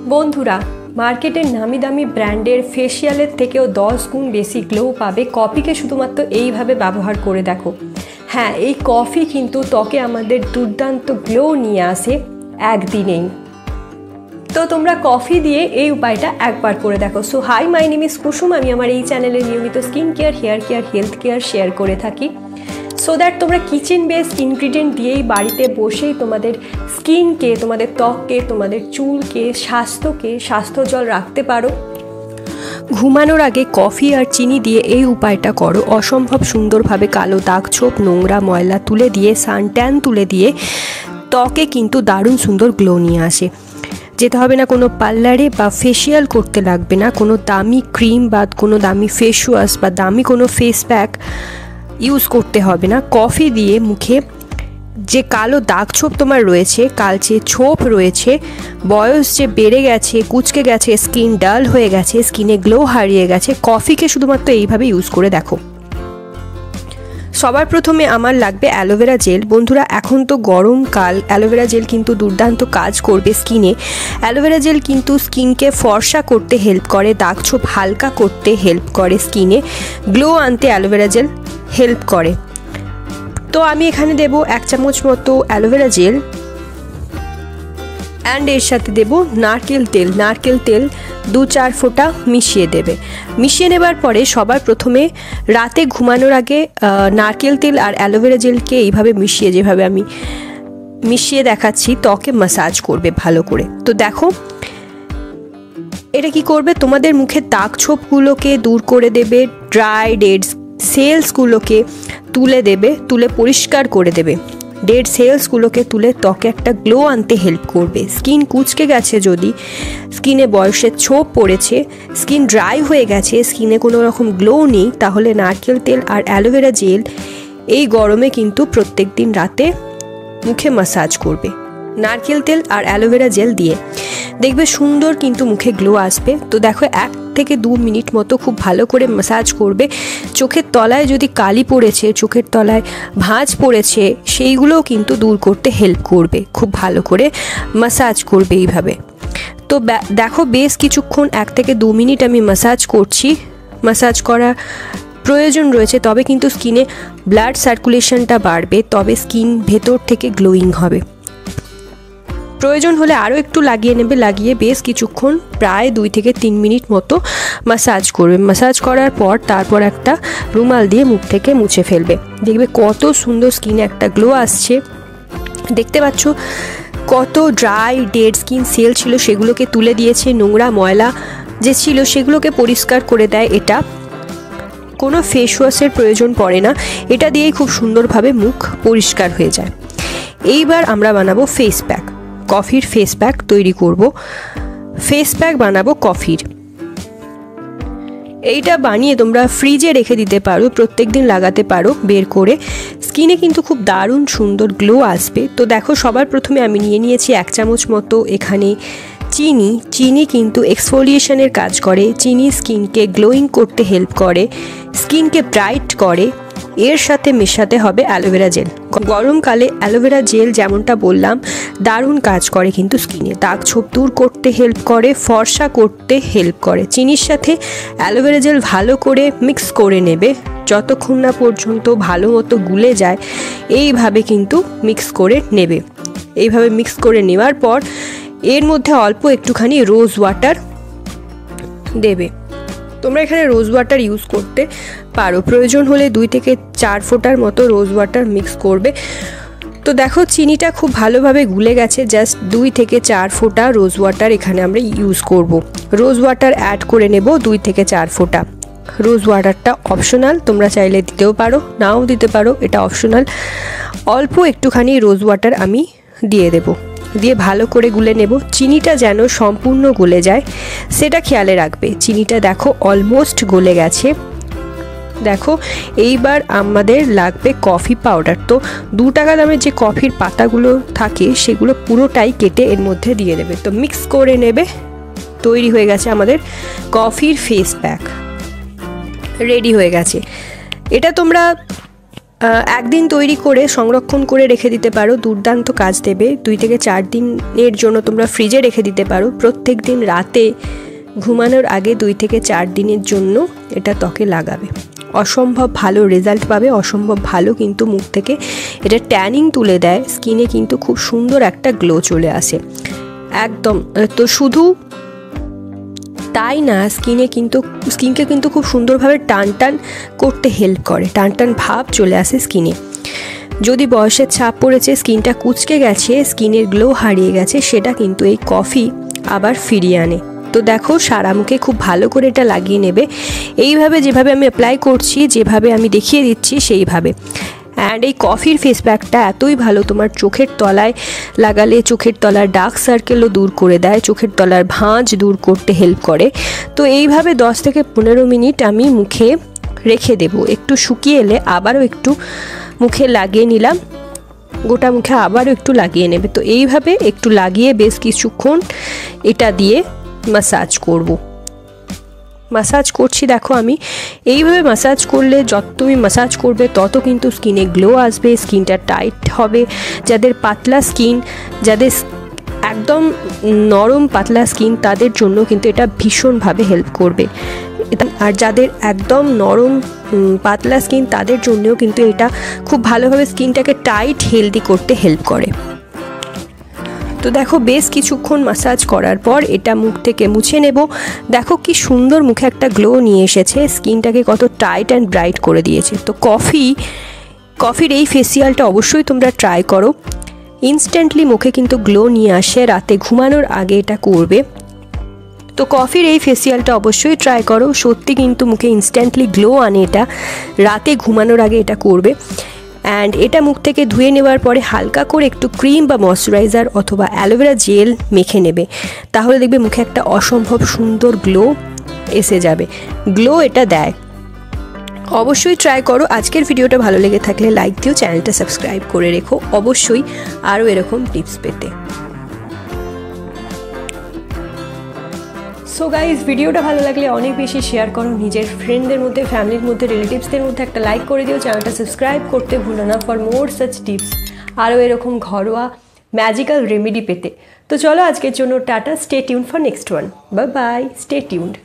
বন্ধুরা, মার্কেটের নামি দামি ব্র্যান্ডের ফেসিয়ালের থেকেও 10 গুণ বেশি গ্লো পাবে কফিকে শুধুমাত্র এইভাবে ব্যবহার করে দেখো। হ্যাঁ, এই কফি কিন্তু ত্বকে আমাদের দুর্দান্ত গ্লো নিয়ে আসে একদিনেই। তো তোমরা কফি দিয়ে এই উপায়টা একবার করে দেখো। So hi, my name is Kusum. আমি আমার এই চ্যানেলে নিয়মিত skin care, hair care, health care share করে থাকি, সো দ্যাট তোমরা কিচেন বেসড ইনগ্রিডিয়েন্ট দিয়েই বাড়িতে বসেই তোমাদের স্কিনকে, তোমাদের ত্বককে, তোমাদের চুলকে, স্বাস্থ্যজল রাখতে পারো। ঘুমানোর আগে কফি আর চিনি দিয়ে এই উপায়টা করো, অসম্ভব সুন্দরভাবে কালো দাগ, ছোপ, নোংরা, ময়লা তুলে দিয়ে, সানট্যান তুলে দিয়ে ত্বকে কিন্তু দারুণ সুন্দর গ্লো নিয়ে আসে। যেতে হবে না কোনো পার্লারে, বা ফেসিয়াল করতে লাগবে না, কোনো দামি ক্রিম বা কোনো দামি ফেস ওয়াশ বা দামি কোনো ফেস প্যাক ইউজ করতে হবে না। কফি দিয়ে মুখে যে কালো দাগ ছোপ তোমার রয়েছে, কালচে ছোপ রয়েছে, বয়স যে বেড়ে গেছে, কুচকে গেছে, স্কিন ডাল হয়ে গেছে, স্কিনে গ্লো হারিয়ে গেছে, কফিকে শুধুমাত্র এইভাবে ইউজ করে দেখো। সবার প্রথমে আমার লাগবে অ্যালোভেরা জেল। বন্ধুরা, এখন তো গরমকাল, অ্যালোভেরা জেল কিন্তু দুর্দান্ত কাজ করবে স্কিনে। অ্যালোভেরা জেল কিন্তু স্কিনকে ফর্সা করতে হেল্প করে, দাগ ছোপ হালকা করতে হেল্প করে, স্কিনে গ্লো আনতে অ্যালোভেরা জেল হেল্প করে। তো আমি এখানে দেব 1 চামচ মতো অ্যালোভেরা জেল, অ্যান্ড এর সাথে দেব নারকেল তেল 2-4 ফোঁটা মিশিয়ে দেবে। মিশিয়ে নেবার পরে সবার প্রথমে রাতে ঘুমানোর আগে নারকেল তেল আর অ্যালোভেরা জেলকে এইভাবে মিশিয়ে, যেভাবে আমি মিশিয়ে দেখাচ্ছি, ত্বকে ম্যাসাজ করবে ভালো করে। তো দেখো এটা কি করবে, তোমাদের মুখের দাগ ছোপগুলোকে দূর করে দেবে, ড্রাই ডেড সেলসগুলোকে তুলে দেবে, তুলে পরিষ্কার করে দেবে। ডেড সেলসগুলোকে তুলে ত্বকে একটা গ্লো আনতে হেল্প করবে। স্কিন কুচকে গেছে, যদি স্কিনে বয়সের ছোপ পড়েছে, স্কিন ড্রাই হয়ে গেছে, স্কিনে কোনো রকম গ্লো নেই, তাহলে নারকেল তেল আর অ্যালোভেরা জেল এই গরমে কিন্তু প্রত্যেক দিন রাতে মুখে ম্যাসাজ করবে। নারকেল তেল আর অ্যালোভেরা জেল দিয়ে দেখবে সুন্দর কিন্তু মুখে গ্লো আসবে। তো দেখো 1 থেকে 2 মিনিট মতো খুব ভালো করে ম্যাসাজ করবে। চোখের তলায় যদি কালি পড়েছে, চোখের তলায় ভাঁজ পড়েছে, সেইগুলোও কিন্তু দূর করতে হেল্প করবে। খুব ভালো করে ম্যাসাজ করবে এইভাবে। তো দেখো বেশ কিছুক্ষণ 1 থেকে 2 মিনিট আমি ম্যাসাজ করছি। ম্যাসাজ করা প্রয়োজন রয়েছে, তবে কিন্তু স্কিনে ব্লাড সার্কুলেশনটা বাড়বে, তবে স্কিন ভেতর থেকে গ্লোয়িং হবে। প্রয়োজন হলে আরও একটু লাগিয়ে নেবে, লাগিয়ে বেশ কিছুক্ষণ প্রায় 2 থেকে 3 মিনিট মতো ম্যাসাজ করবে। ম্যাসাজ করার পর তারপর একটা রুমাল দিয়ে মুখ থেকে মুছে ফেলবে। দেখবে কত সুন্দর স্কিনে একটা গ্লো আসছে। দেখতে পাচ্ছ কত ড্রাই ডেড স্কিন সেল ছিল, সেগুলোকে তুলে দিয়েছে, নোংরা ময়লা যে ছিল সেগুলোকে পরিষ্কার করে দেয়। এটা কোনো ফেস ওয়াশের প্রয়োজন পড়ে না, এটা দিয়েই খুব সুন্দরভাবে মুখ পরিষ্কার হয়ে যায়। এইবার আমরা বানাবো ফেস প্যাক। কফির ফেস প্যাক তৈরি করব। ফেস প্যাক বানাবো কফির। এইটা বানিয়ে তোমরা ফ্রিজে রেখে দিতে পারো, প্রত্যেক দিন লাগাতে পারো বের করে। স্কিনে কিন্তু খুব দারুণ সুন্দর গ্লো আসবে। তো দেখো সবার প্রথমে আমি নিয়েছি 1 চামচ মতো এখানে চিনি কিন্তু এক্সফোলিয়েশনের কাজ করে। চিনি স্কিনকে গ্লোয়িং করতে হেল্প করে, স্কিনকে ব্রাইট করে। এর সাথে মেশাতে হবে অ্যালোভেরা জেল। গরমকালে অ্যালোভেরা জেল যেমনটা বললাম দারুণ কাজ করে, কিন্তু স্কিনে দাগ ছোপ দূর করতে হেল্প করে, ফর্সা করতে হেল্প করে। চিনির সাথে অ্যালোভেরা জেল ভালো করে মিক্স করে নেবে, যতক্ষণ না পর্যন্ত ভালো মতো গুলে যায় এইভাবে কিন্তু মিক্স করে নেবে। এইভাবে মিক্স করে নেওয়ার পর এর মধ্যে অল্প একটুখানি রোজ ওয়াটার দেবে। তোমরা এখানে রোজ ওয়াটার ইউজ করতে পারো, প্রয়োজন হলে 2 থেকে 4 ফোঁটার মতো রোজ ওয়াটার মিক্স করবে। তো দেখো চিনিটা খুব ভালোভাবে গুলে গেছে, জাস্ট 2 থেকে 4 ফোঁটা রোজ ওয়াটার এখানে আমরা ইউজ করব। রোজ ওয়াটার অ্যাড করে নেব 2 থেকে 4 ফোঁটা। রোজ ওয়াটারটা অপশনাল, তোমরা চাইলে দিতেও পারো, নাও দিতে পারো, এটা অপশনাল। অল্প একটুখানি রোজ ওয়াটার আমি দিয়ে দেবো, দিয়ে ভালো করে গুলে নেব। চিনিটা যেন সম্পূর্ণ গলে যায় সেটা খেয়ালে রাখবে। চিনিটা দেখো অলমোস্ট গলে গেছে। দেখো এইবার আমাদের লাগবে কফি পাউডার। তো 2 টাকা দামের যে কফির পাতাগুলো থাকে সেগুলো পুরোটাই কেটে এর মধ্যে দিয়ে দেবে। তো মিক্স করে নেবে। তৈরি হয়ে গেছে আমাদের কফির ফেস প্যাক, রেডি হয়ে গেছে। এটা তোমরা একদিন তৈরি করে সংরক্ষণ করে রেখে দিতে পারো, দুর্দান্ত কাজ দেবে। 2 থেকে 4 দিনের জন্য তোমরা ফ্রিজে রেখে দিতে পারো। প্রত্যেক দিন রাতে ঘুমানোর আগে 2 থেকে 4 দিনের জন্য এটা ত্বকে লাগাবে, অসম্ভব ভালো রেজাল্ট পাবে, অসম্ভব ভালো কিন্তু মুখ থেকে এটা ট্যানিং তুলে দেয়, স্কিনে কিন্তু খুব সুন্দর একটা গ্লো চলে আসে একদম। তো শুধু তাই না, স্কিনকে কিন্তু খুব সুন্দরভাবে টান করতে হেল্প করে, টান ভাব চলে আসে স্কিনে। যদি বয়সের ছাপ পড়েছে, স্কিনটা কুঁচকে গেছে, স্কিনের গ্লো হারিয়ে গেছে, সেটা কিন্তু এই কফি আবার ফিরিয়ে আনে। তো দেখো সারা মুখে খুব ভালো করে এটা লাগিয়ে নেবে, এইভাবে যেভাবে আমি অ্যাপ্লাই করছি, যেভাবে আমি দেখিয়ে দিচ্ছি সেইভাবে। অ্যান্ড এই কফির ফেস প্যাকটা এতই ভালো, তোমার চোখের তলায় লাগালে চোখের তলার ডার্ক সার্কেলও দূর করে দেয়, চোখের তলার ভাঁজ দূর করতে হেল্প করে। তো এইভাবে 10 থেকে 15 মিনিট আমি মুখে রেখে দেব। একটু শুকিয়ে এলে আবারও একটু মুখে লাগিয়ে নিলাম, গোটা মুখে আবারও একটু লাগিয়ে নেবে। তো এইভাবে একটু লাগিয়ে বেশ কিছুক্ষণ এটা দিয়ে ম্যাসাজ করব। ম্যাসাজ করছি দেখো আমি, এইভাবে ম্যাসাজ করলে যত তুমি ম্যাসাজ করবে তত কিন্তু স্কিনে গ্লো আসবে, স্কিনটা টাইট হবে। যাদের পাতলা স্কিন, যাদের একদম নরম পাতলা স্কিন, তাদের জন্য কিন্তু এটা ভীষণভাবে হেল্প করবে। আর যাদের একদম নরম পাতলা স্কিন, তাদের জন্যও কিন্তু এটা খুব ভালোভাবে স্কিনটাকে টাইট হেলদি করতে হেল্প করে। তো দেখো বেশ কিছুক্ষণ ম্যাসাজ করার পর এটা মুখ থেকে মুছে নেব। দেখো কি সুন্দর মুখে একটা গ্লো নিয়ে এসেছে, স্কিনটাকে কত টাইট অ্যান্ড ব্রাইট করে দিয়েছে। তো কফির এই ফেসিয়ালটা অবশ্যই তোমরা ট্রাই করো, ইনস্ট্যান্টলি মুখে কিন্তু গ্লো নিয়ে আসে। রাতে ঘুমানোর আগে এটা করবে। তো কফির এই ফেসিয়ালটা অবশ্যই ট্রাই করো, সত্যি কিন্তু মুখে ইনস্ট্যান্টলি গ্লো আনে এটা। রাতে ঘুমানোর আগে এটা করবে। অ্যান্ড এটা মুখ থেকে ধুয়ে নেওয়ার পরে হালকা করে একটু ক্রিম বা ময়শ্চারাইজার অথবা অ্যালোভেরা জেল মেখে নেবে, তাহলে দেখবে মুখে একটা অসম্ভব সুন্দর গ্লো এসে যাবে। গ্লো এটা দেয়, অবশ্যই ট্রাই করো। আজকের ভিডিওটা ভালো লেগে থাকলে লাইক দিও, চ্যানেলটা সাবস্ক্রাইব করে রেখো অবশ্যই আরও এরকম টিপস পেতে। সো গাইজ, ভিডিওটা ভালো লাগলে অনেক বেশি শেয়ার করো, নিজের ফ্রেন্ডদের মধ্যে, ফ্যামিলির মধ্যে, রিলেটিভসদের মধ্যে একটা লাইক করে দিও, চ্যানেলটা সাবস্ক্রাইব করতে ভুলো না ফর মোর সাচ টিপস, আরও এরকম ঘরোয়া ম্যাজিক্যাল রেমেডি পেতে। তো চলো আজকের জন্য tata, stay tune for next one, bye bye, stay tuned.